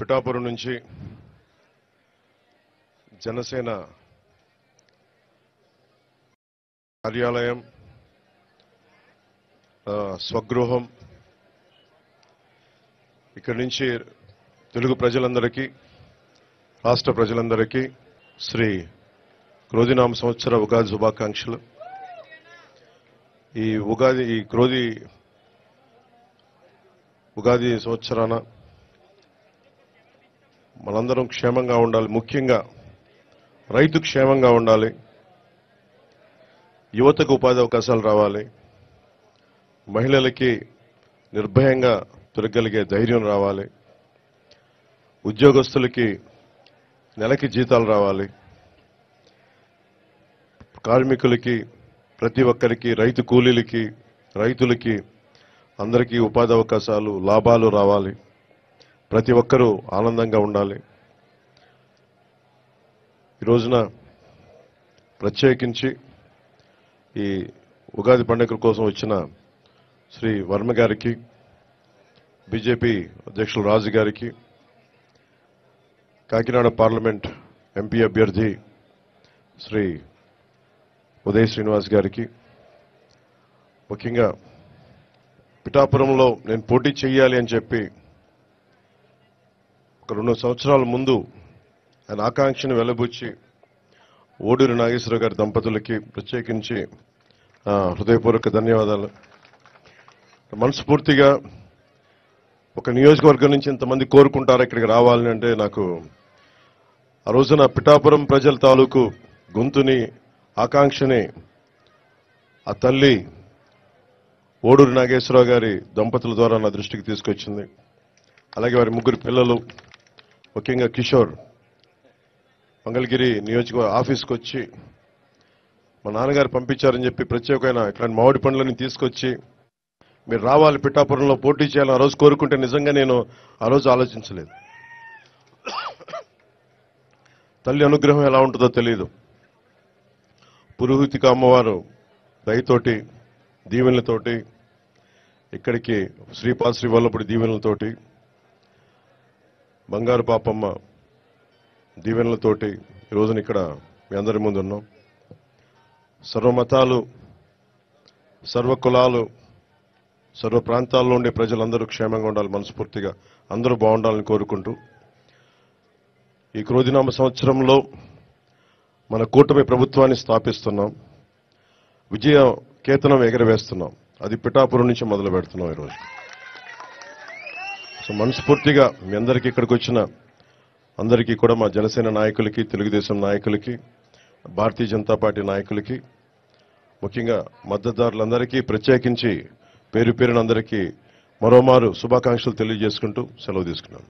పిఠాపురం నుంచి జనసేన కార్యాలయం, స్వగృహం, ఇక్కడి నుంచి తెలుగు ప్రజలందరికీ, రాష్ట్ర ప్రజలందరికీ శ్రీ క్రోధినామ సంవత్సర ఉగాది శుభాకాంక్షలు. ఈ ఉగాది సంవత్సరాన మనందరం క్షేమంగా ఉండాలి. ముఖ్యంగా రైతు క్షేమంగా ఉండాలి, యువతకు ఉపాధి అవకాశాలు రావాలి, మహిళలకి నిర్భయంగా తిరగలిగే ధైర్యం రావాలి, ఉద్యోగస్తులకి నెలకి జీతాలు రావాలి, కార్మికులకి, ప్రతి ఒక్కరికి, రైతు కూలీలకి, రైతులకి అందరికీ ఉపాధి అవకాశాలు, లాభాలు రావాలి. ప్రతి ఒక్కరూ ఆనందంగా ఉండాలి. ఈ రోజున ప్రత్యేకించి ఈ ఉగాది పండుగ కోసం వచ్చిన శ్రీ వర్మ గారికి, బీజేపీ అధ్యక్షులు రాజు గారికి, కాకినాడ పార్లమెంట్ ఎంపీ అభ్యర్థి శ్రీ ఉదయ్ శ్రీనివాస్ గారికి, ముఖ్యంగా పిఠాపురంలో నేను పోటీ చేయాలి అని చెప్పి ఒక 2 సంవత్సరాల ముందు ఆయన ఆకాంక్షను వెలబుచ్చి ఓడూరి నాగేశ్వరరావు గారి దంపతులకి ప్రత్యేకించి హృదయపూర్వక ధన్యవాదాలు. మనస్ఫూర్తిగా ఒక నియోజకవర్గం నుంచి ఇంతమంది కోరుకుంటారు ఇక్కడికి రావాలని అంటే, నాకు ఆ రోజున పిఠాపురం ప్రజల తాలూకు గొంతుని, ఆకాంక్షని ఆ తల్లి ఓడూరి నాగేశ్వరరావు గారి దంపతుల ద్వారా నా దృష్టికి తీసుకొచ్చింది. అలాగే వారి 3 పిల్లలు, ముఖ్యంగా కిషోర్ మంగళగిరి నియోజకవర్గ ఆఫీస్కి వచ్చి మా నాన్నగారు పంపించారని చెప్పి ప్రత్యేకమైన ఇట్లాంటి మామిడి పండ్లని తీసుకొచ్చి మీరు రావాలి, పిఠాపురంలో పోటీ చేయాలని ఆ రోజు కోరుకుంటే నిజంగా నేను ఆ రోజు ఆలోచించలేదు. తల్లి అనుగ్రహం ఎలా ఉంటుందో తెలియదు. పురోహితిక అమ్మవారు దయతోటి, దీవెనలతోటి, ఇక్కడికి శ్రీపాద శ్రీ వల్లపుడి దీవెనలతోటి, బంగారు పాపమ్మ దీవెనలతోటి ఈ రోజున ఇక్కడ మీ అందరి ముందు ఉన్నాం. సర్వమతాలు, సర్వ కులాలు, సర్వ ప్రాంతాల్లో ఉండే ప్రజలందరూ క్షేమంగా ఉండాలి, మనస్ఫూర్తిగా అందరూ బాగుండాలని కోరుకుంటూ ఈ క్రోధినామ సంవత్సరంలో మన కూటమి ప్రభుత్వాన్ని స్థాపిస్తున్నాం, విజయ కేతనం ఎగరవేస్తున్నాం. అది పిఠాపురం నుంచి మొదలు పెడుతున్నాం ఈరోజు. సో మనస్ఫూర్తిగా మీ అందరికీ, ఇక్కడికి వచ్చిన అందరికీ కూడా, మా జనసేన నాయకులకి, తెలుగుదేశం నాయకులకి, భారతీయ జనతా పార్టీ నాయకులకి, ముఖ్యంగా మద్దతుదారులందరికీ ప్రత్యేకించి పేరు పేరున అందరికీ మరోమారు శుభాకాంక్షలు తెలియజేసుకుంటూ సెలవు తీసుకున్నాను.